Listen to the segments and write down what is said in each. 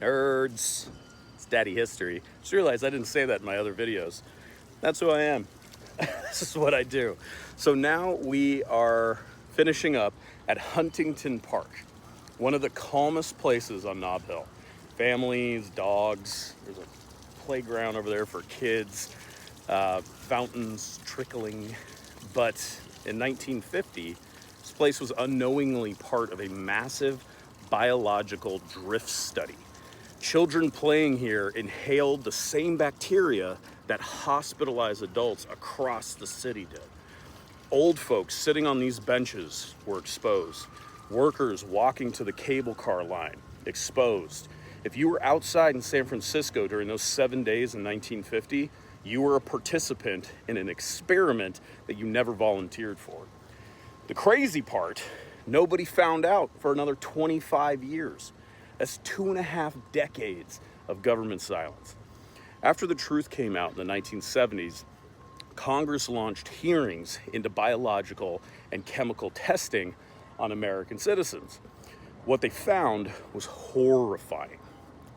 Nerds. It's daddy history. Just realized I didn't say that in my other videos. That's who I am. This is what I do. So now we are finishing up at Huntington Park, one of the calmest places on Nob Hill. Families, dogs, there's a playground over there for kids, fountains trickling. But in 1950, this place was unknowingly part of a massive biological drift study. Children playing here inhaled the same bacteria that hospitalized adults across the city did. Old folks sitting on these benches were exposed. Workers walking to the cable car line, exposed. If you were outside in San Francisco during those 7 days in 1950, you were a participant in an experiment that you never volunteered for. The crazy part, nobody found out for another 25 years. That's 2.5 decades of government silence. After the truth came out in the 1970s, Congress launched hearings into biological and chemical testing on American citizens. What they found was horrifying.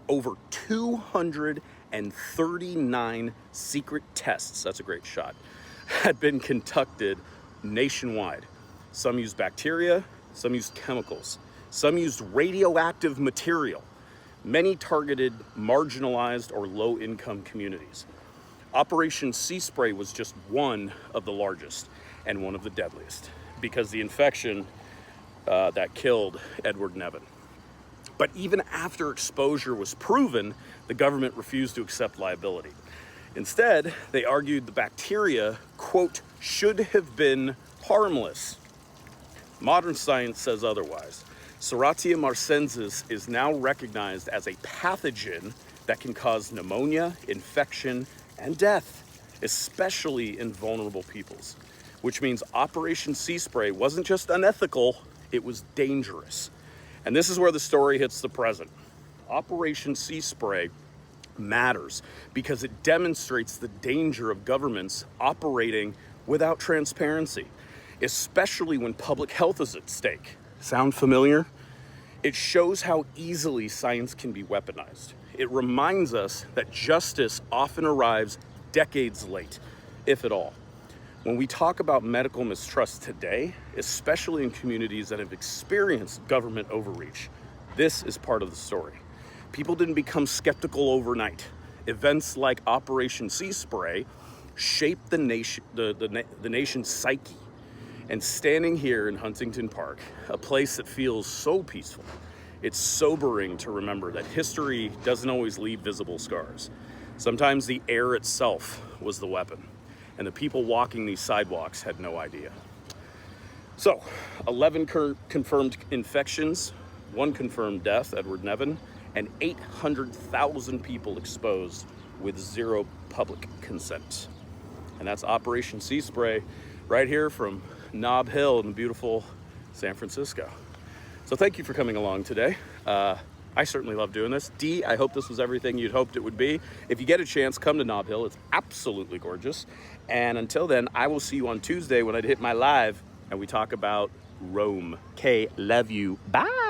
Over 239 secret tests, that's a great shot, had been conducted nationwide. Some used bacteria, some used chemicals, some used radioactive material. Many targeted marginalized or low-income communities. Operation Sea Spray was just one of the largest and one of the deadliest because the infection that killed Edward Nevin. But even after exposure was proven, the government refused to accept liability. Instead, they argued the bacteria, quote, should have been harmless. Modern science says otherwise. Serratia marcescens is now recognized as a pathogen that can cause pneumonia, infection, and death, especially in vulnerable peoples, which means Operation Sea Spray wasn't just unethical, it was dangerous. And this is where the story hits the present. Operation Sea Spray matters because it demonstrates the danger of governments operating without transparency, especially when public health is at stake. Sound familiar? It shows how easily science can be weaponized. It reminds us that justice often arrives decades late, if at all. When we talk about medical mistrust today, especially in communities that have experienced government overreach, this is part of the story. People didn't become skeptical overnight. Events like Operation Sea Spray shaped the nation's psyche. And standing here in Huntington Park, a place that feels so peaceful, it's sobering to remember that history doesn't always leave visible scars. Sometimes the air itself was the weapon, and the people walking these sidewalks had no idea. So, 11 confirmed infections, 1 confirmed death, Edward Nevin, and 800,000 people exposed with 0 public consent. And that's Operation Sea Spray right here from Nob Hill in beautiful San Francisco. So thank you for coming along today. I certainly love doing this. D, I hope this was everything you'd hoped it would be. If you get a chance, come to Nob Hill. It's absolutely gorgeous. And until then, I will see you on Tuesday when I hit my live and we talk about Rome. Okay, love you. Bye.